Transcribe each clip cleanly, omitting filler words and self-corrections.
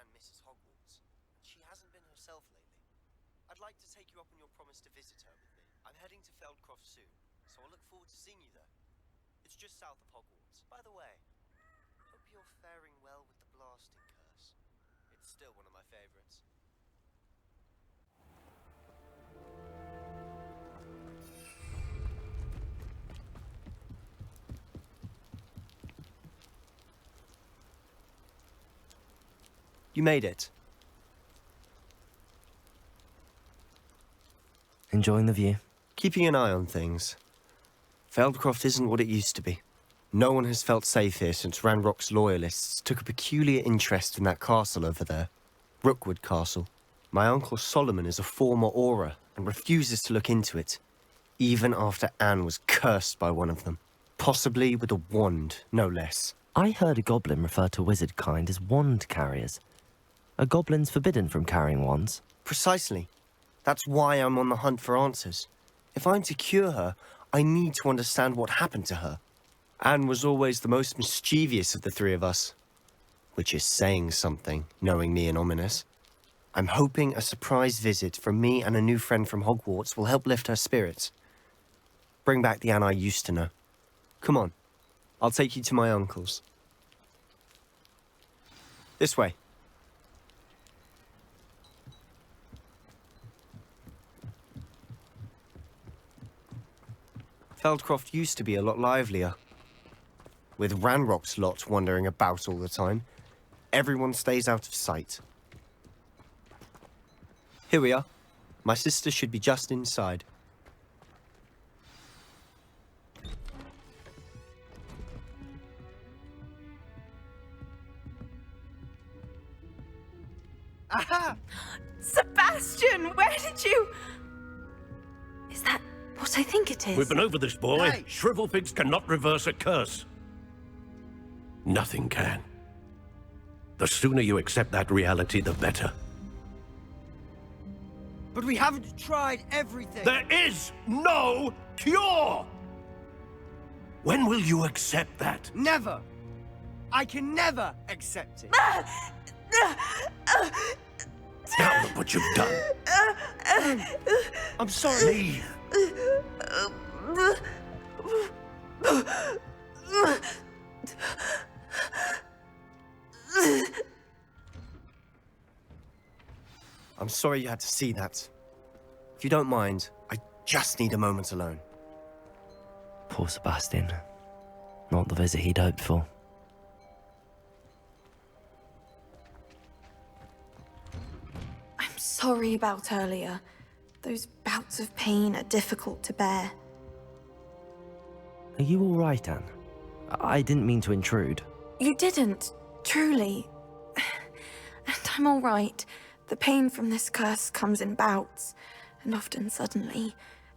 Anne misses Hogwarts, and she hasn't been herself lately. I'd like to take you up on your promise to visit her with me. I'm heading to Feldcroft soon, so I'll look forward to seeing you there. It's just south of Hogwarts. By the way, hope you're faring well with the blasting curse. It's still one of my favorites. You made it. Enjoying the view? Keeping an eye on things. Feldcroft isn't what it used to be. No one has felt safe here since Ranrock's loyalists took a peculiar interest in that castle over there. Rookwood Castle. My uncle Solomon is a former Auror and refuses to look into it, even after Anne was cursed by one of them. Possibly with a wand, no less. I heard a goblin refer to wizard kind as wand carriers. Are goblins forbidden from carrying wands? Precisely. That's why I'm on the hunt for answers. If I'm to cure her, I need to understand what happened to her. Anne was always the most mischievous of the three of us. Which is saying something, knowing me and Ominous. I'm hoping a surprise visit from me and a new friend from Hogwarts will help lift her spirits. Bring back the Anne I used to know. Come on, I'll take you to my uncle's. This way. Feldcroft used to be a lot livelier. With Ranrock's lot wandering about all the time, everyone stays out of sight. Here we are. My sister should be just inside. Aha! Sebastian, where did you... Is that what I think it is? We've been over this, boy. Hey! Shrivelfigs cannot reverse a curse. Nothing can. The sooner you accept that reality, the better. But we haven't tried everything. There is no cure! When will you accept that? Never. I can never accept it. Now look what you've done. I'm sorry. Leave. I'm sorry you had to see that. If you don't mind, I just need a moment alone. Poor Sebastian. Not the visit he'd hoped for. I'm sorry about earlier. Those bouts of pain are difficult to bear. Are you all right, Anne? I didn't mean to intrude. You didn't, truly. And I'm all right. The pain from this curse comes in bouts, and often suddenly.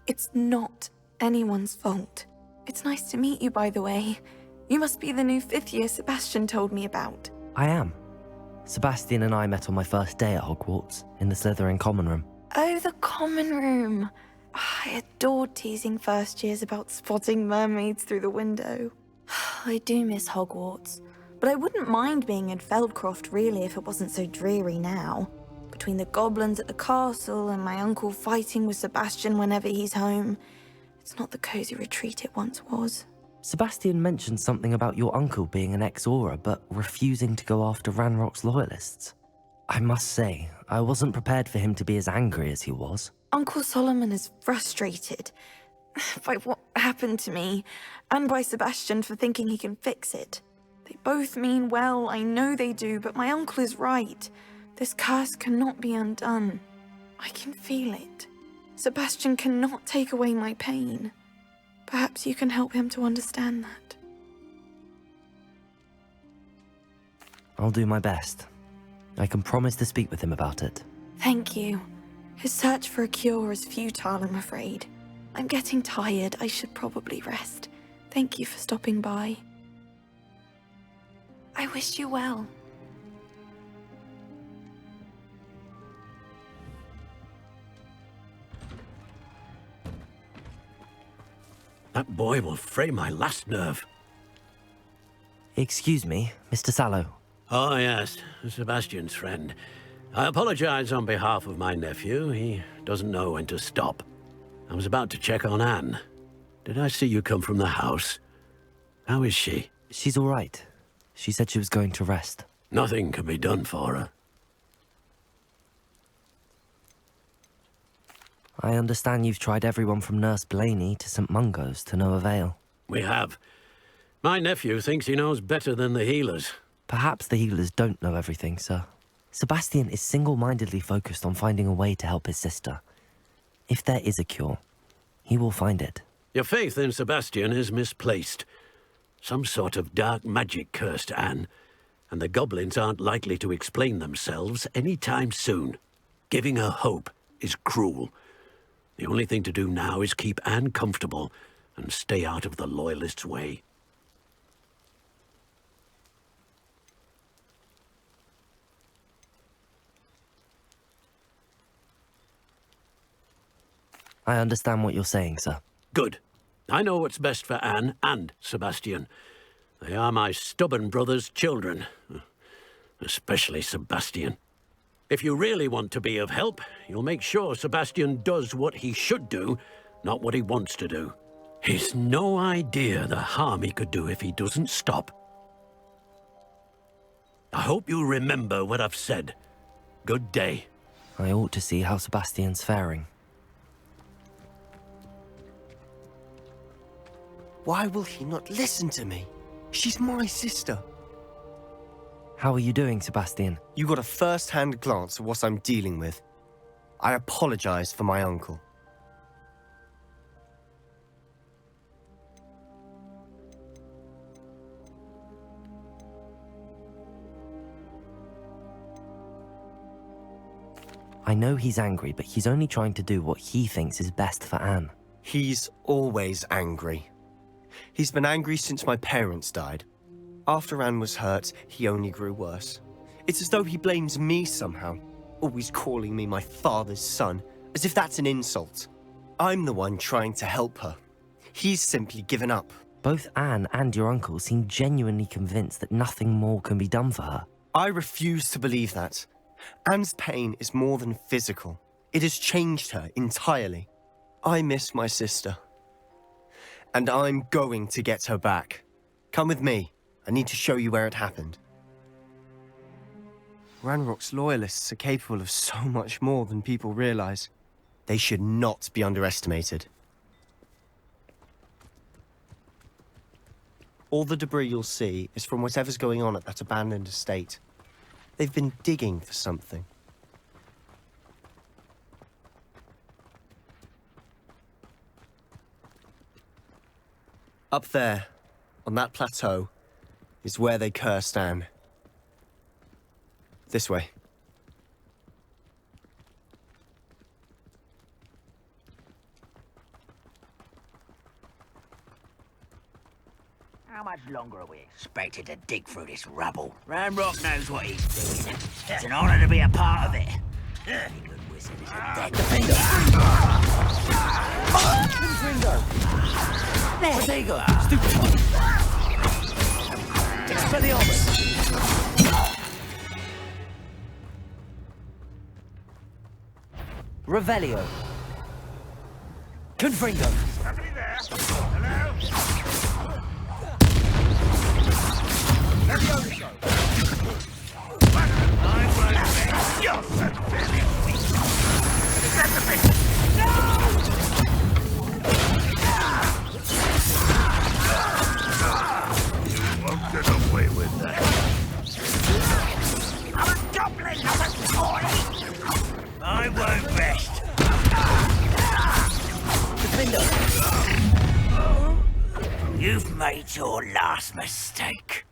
It's not anyone's fault. It's nice to meet you, by the way. You must be the new 5th year Sebastian told me about. I am. Sebastian and I met on my first day at Hogwarts, in the Slytherin common room. Oh, the common room. I adored teasing first years about spotting mermaids through the window. I do miss Hogwarts, but I wouldn't mind being in Feldcroft really if it wasn't so dreary now. Between the goblins at the castle and my uncle fighting with Sebastian whenever he's home, it's not the cozy retreat it once was. Sebastian mentioned something about your uncle being an ex-Auror, but refusing to go after Ranrock's loyalists. I must say, I wasn't prepared for him to be as angry as he was. Uncle Solomon is frustrated by what happened to me, and by Sebastian for thinking he can fix it. They both mean well, I know they do, but my uncle is right. This curse cannot be undone. I can feel it. Sebastian cannot take away my pain. Perhaps you can help him to understand that. I'll do my best. I can promise to speak with him about it. Thank you. His search for a cure is futile, I'm afraid. I'm getting tired. I should probably rest. Thank you for stopping by. I wish you well. That boy will fray my last nerve. Excuse me, Mr. Sallow. Oh, yes, Sebastian's friend. I apologize on behalf of my nephew. He doesn't know when to stop. I was about to check on Anne. Did I see you come from the house? How is she? She's all right. She said she was going to rest. Nothing can be done for her. I understand you've tried everyone from Nurse Blaney to St. Mungo's to no avail. We have. My nephew thinks he knows better than the healers. Perhaps the healers don't know everything, sir. Sebastian is single-mindedly focused on finding a way to help his sister. If there is a cure, he will find it. Your faith in Sebastian is misplaced. Some sort of dark magic cursed Anne, and the goblins aren't likely to explain themselves any time soon. Giving her hope is cruel. The only thing to do now is keep Anne comfortable and stay out of the Loyalists' way. I understand what you're saying, sir. Good. I know what's best for Anne and Sebastian. They are my stubborn brother's children. Especially Sebastian. If you really want to be of help, you'll make sure Sebastian does what he should do, not what he wants to do. He's no idea the harm he could do if he doesn't stop. I hope you remember what I've said. Good day. I ought to see how Sebastian's faring. Why will he not listen to me? She's my sister. How are you doing, Sebastian? You got a first-hand glance at what I'm dealing with. I apologize for my uncle. I know he's angry, but he's only trying to do what he thinks is best for Anne. He's always angry. He's been angry since my parents died. After Anne was hurt, he only grew worse. It's as though he blames me somehow, always calling me my father's son, as if that's an insult. I'm the one trying to help her. He's simply given up. Both Anne and your uncle seem genuinely convinced that nothing more can be done for her. I refuse to believe that. Anne's pain is more than physical. It has changed her entirely. I miss my sister. And I'm going to get her back. Come with me. I need to show you where it happened. Ranrock's loyalists are capable of so much more than people realize. They should not be underestimated. All the debris you'll see is from whatever's going on at that abandoned estate. They've been digging for something. Up there, on that plateau, is where they cursed Anne. This way. How much longer are we expected to dig through this rubble? Ranrock knows what he's doing. It's an honor to be a part of it. Any good wizard is a dead finger. There you go. Stupid. Expelliarmus. Revelio. Confringo. Somebody there? Hello? Levioso. I won't be. You're so very weak. Is that the best? You won't get away with that. I'm a goblin, not a toy. I won't rest. You've made your last mistake.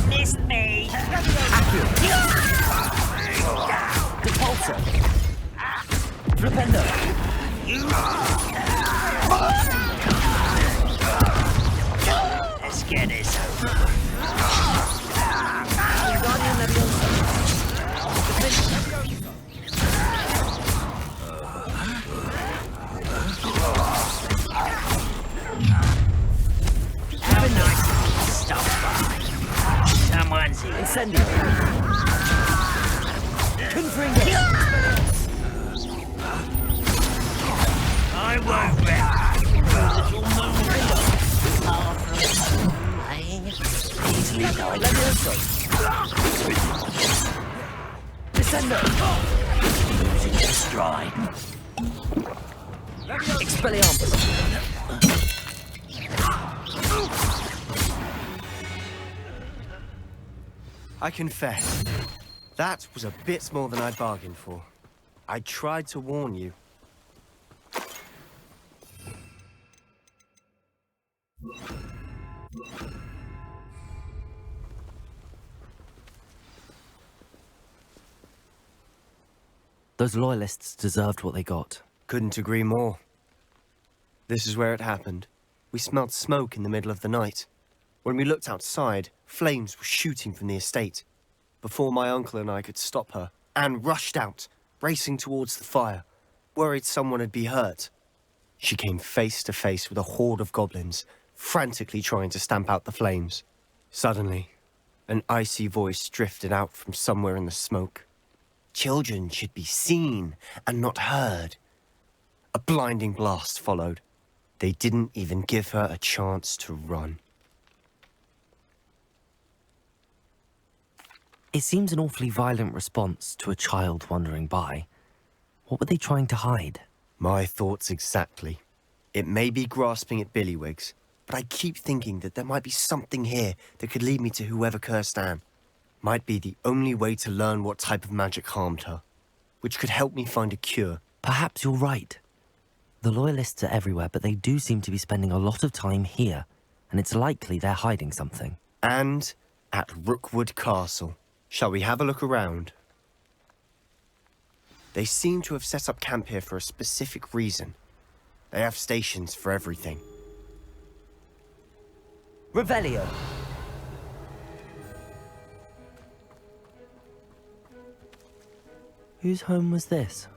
Miss me. Flipendo! Let's get this over. Have a nice stop by. Someone's here. Incendio! Confringo! I won't back. Easily done. Levioso! Descendo! Losing your stride. Expelliarmus! I confess, that was a bit more than I bargained for. I tried to warn you. Those loyalists deserved what they got. Couldn't agree more. This is where it happened. We smelled smoke in the middle of the night. When we looked outside, flames were shooting from the estate. Before my uncle and I could stop her, Anne rushed out, racing towards the fire, worried someone had been hurt. She came face to face with a horde of goblins, frantically trying to stamp out the flames. Suddenly, an icy voice drifted out from somewhere in the smoke. Children should be seen and not heard. A blinding blast followed. They didn't even give her a chance to run. It seems an awfully violent response to a child wandering by. What were they trying to hide? My thoughts exactly. It may be grasping at billywhigs, but I keep thinking that there might be something here that could lead me to whoever cursed Anne. Might be the only way to learn what type of magic harmed her, which could help me find a cure. Perhaps you're right. The loyalists are everywhere, but they do seem to be spending a lot of time here, and it's likely they're hiding something. And at Rookwood Castle. Shall we have a look around? They seem to have set up camp here for a specific reason. They have stations for everything. Revelio! Whose home was this?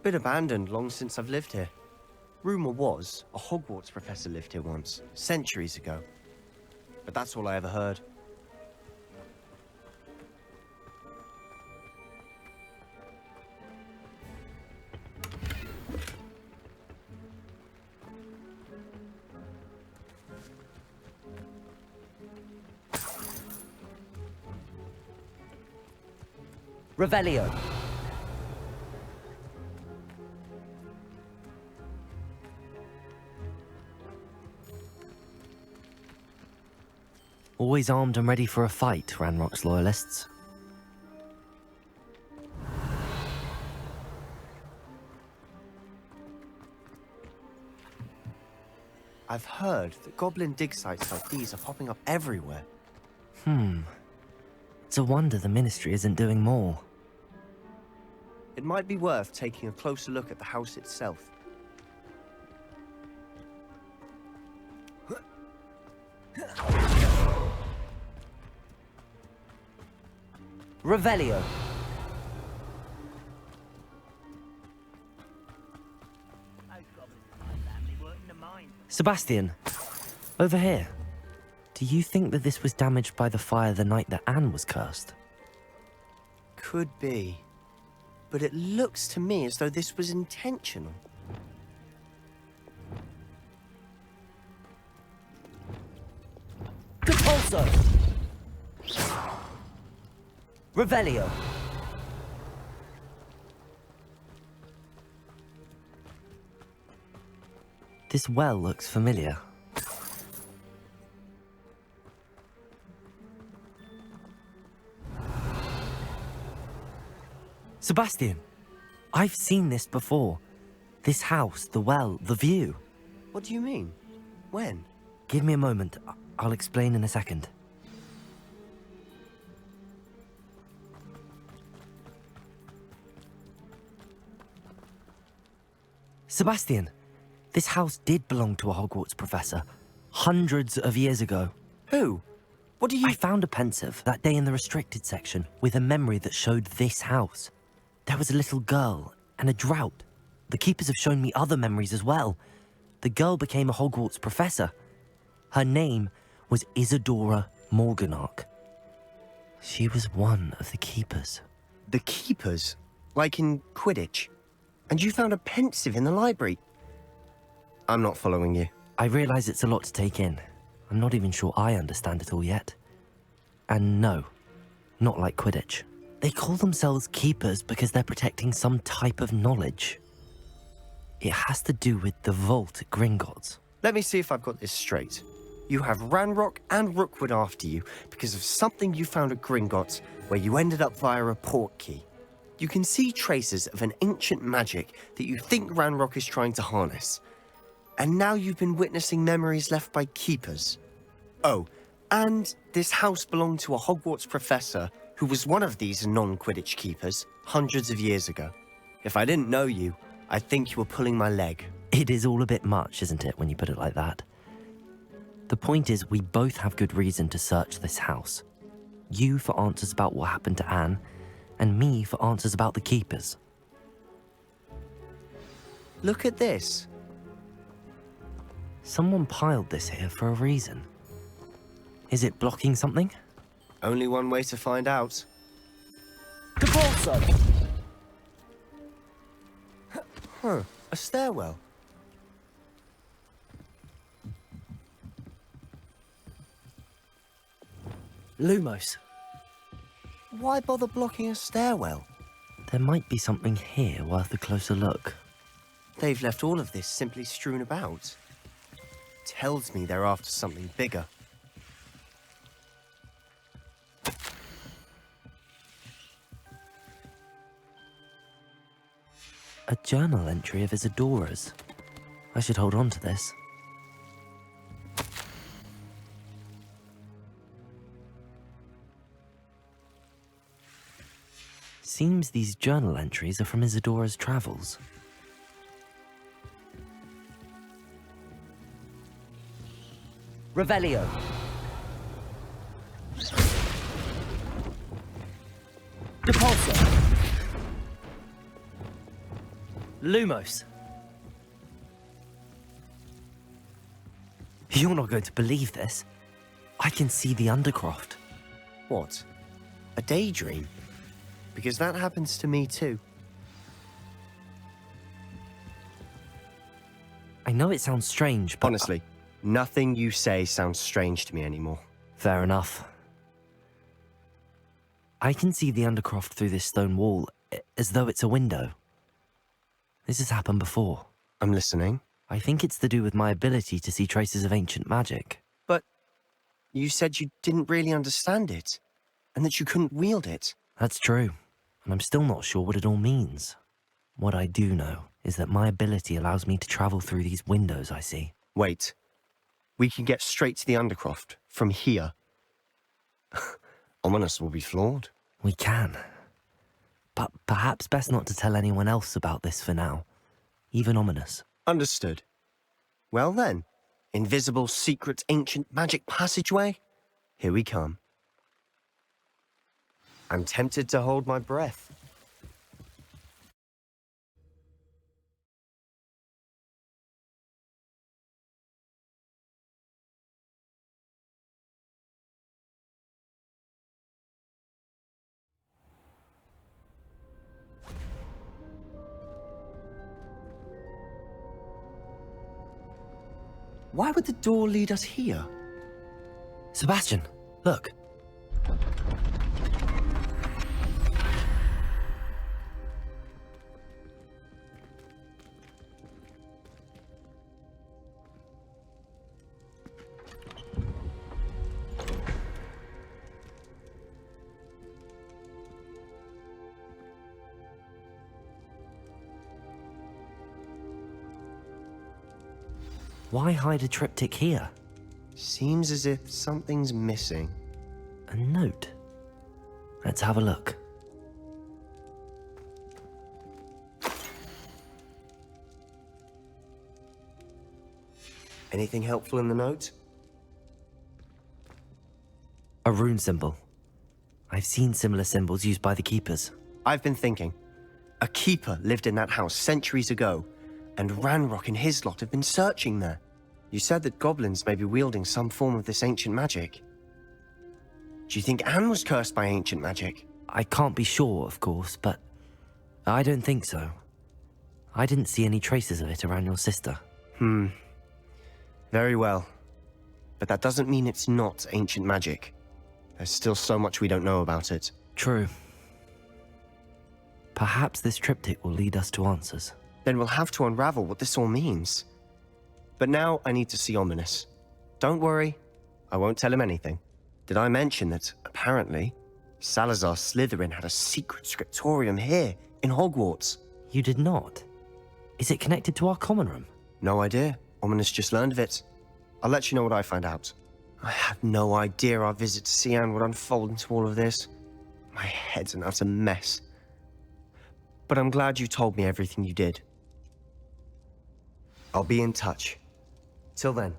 Been abandoned long since I've lived here. Rumour was a Hogwarts professor lived here once, centuries ago. But that's all I ever heard. Revelio! Always armed and ready for a fight, Ranrock's loyalists. I've heard that goblin dig sites like these are popping up everywhere. It's a wonder the Ministry isn't doing more. It might be worth taking a closer look at the house itself. Revelio! Sebastian, over here. Do you think that this was damaged by the fire the night that Anne was cursed? Could be. But it looks to me as though this was intentional. Compulso! Revelio! This well looks familiar. Sebastian, I've seen this before. This house, the well, the view. What do you mean? When? Give me a moment. I'll explain in a second. Sebastian, this house did belong to a Hogwarts professor, hundreds of years ago. Who? What do you... I found a pensive that day in the restricted section with a memory that showed this house. There was a little girl and a drought. The keepers have shown me other memories as well. The girl became a Hogwarts professor. Her name was Isadora Morganach. She was one of the keepers. The keepers? Like in Quidditch? And you found a pensive in the library? I'm not following you. I realize it's a lot to take in. I'm not even sure I understand it all yet. And no, not like Quidditch. They call themselves keepers because they're protecting some type of knowledge. It has to do with the vault at Gringotts. Let me see if I've got this straight. You have Ranrock and Rookwood after you because of something you found at Gringotts where you ended up via a port key. You can see traces of an ancient magic that you think Ranrock is trying to harness. And now you've been witnessing memories left by keepers. Oh, and this house belonged to a Hogwarts professor who was one of these non-Quidditch keepers hundreds of years ago. If I didn't know you, I'd think you were pulling my leg. It is all a bit much, isn't it, when you put it like that? The point is, we both have good reason to search this house. You for answers about what happened to Anne, and me for answers about the keepers. Look at this. Someone piled this here for a reason. Is it blocking something? Only one way to find out. Huh, a stairwell. Lumos. Why bother blocking a stairwell? There might be something here worth a closer look. They've left all of this simply strewn about. Tells me they're after something bigger. A journal entry of Isadora's. I should hold on to this. Seems these journal entries are from Isadora's travels. Revelio. Depulso. Lumos. You're not going to believe this. I can see the Undercroft. What? A daydream? Because that happens to me too. I know it sounds strange, but... Honestly, nothing you say sounds strange to me anymore. Fair enough. I can see the Undercroft through this stone wall, as though it's a window. This has happened before. I'm listening. I think it's to do with my ability to see traces of ancient magic. But you said you didn't really understand it, and that you couldn't wield it. That's true, and I'm still not sure what it all means. What I do know is that my ability allows me to travel through these windows I see. Wait. We can get straight to the Undercroft from here. Ominous will be flawed. We can. But perhaps best not to tell anyone else about this for now. Even Ominous. Understood. Well then, invisible, secret, ancient magic passageway? Here we come. I'm tempted to hold my breath. Why would the door lead us here? Sebastian, look. Why hide a triptych here? Seems as if something's missing. A note. Let's have a look. Anything helpful in the note? A rune symbol. I've seen similar symbols used by the keepers. I've been thinking. A keeper lived in that house centuries ago, and Ranrock and his lot have been searching there. You said that goblins may be wielding some form of this ancient magic. Do you think Anne was cursed by ancient magic? I can't be sure, of course, but I don't think so. I didn't see any traces of it around your sister. Very well. But that doesn't mean it's not ancient magic. There's still so much we don't know about it. True. Perhaps this triptych will lead us to answers. Then we'll have to unravel what this all means. But now I need to see Ominous. Don't worry, I won't tell him anything. Did I mention that, apparently, Salazar Slytherin had a secret scriptorium here, in Hogwarts? You did not? Is it connected to our common room? No idea. Ominous just learned of it. I'll let you know what I find out. I had no idea our visit to see Anne would unfold into all of this. My head's an utter mess. But I'm glad you told me everything you did. I'll be in touch. Till then.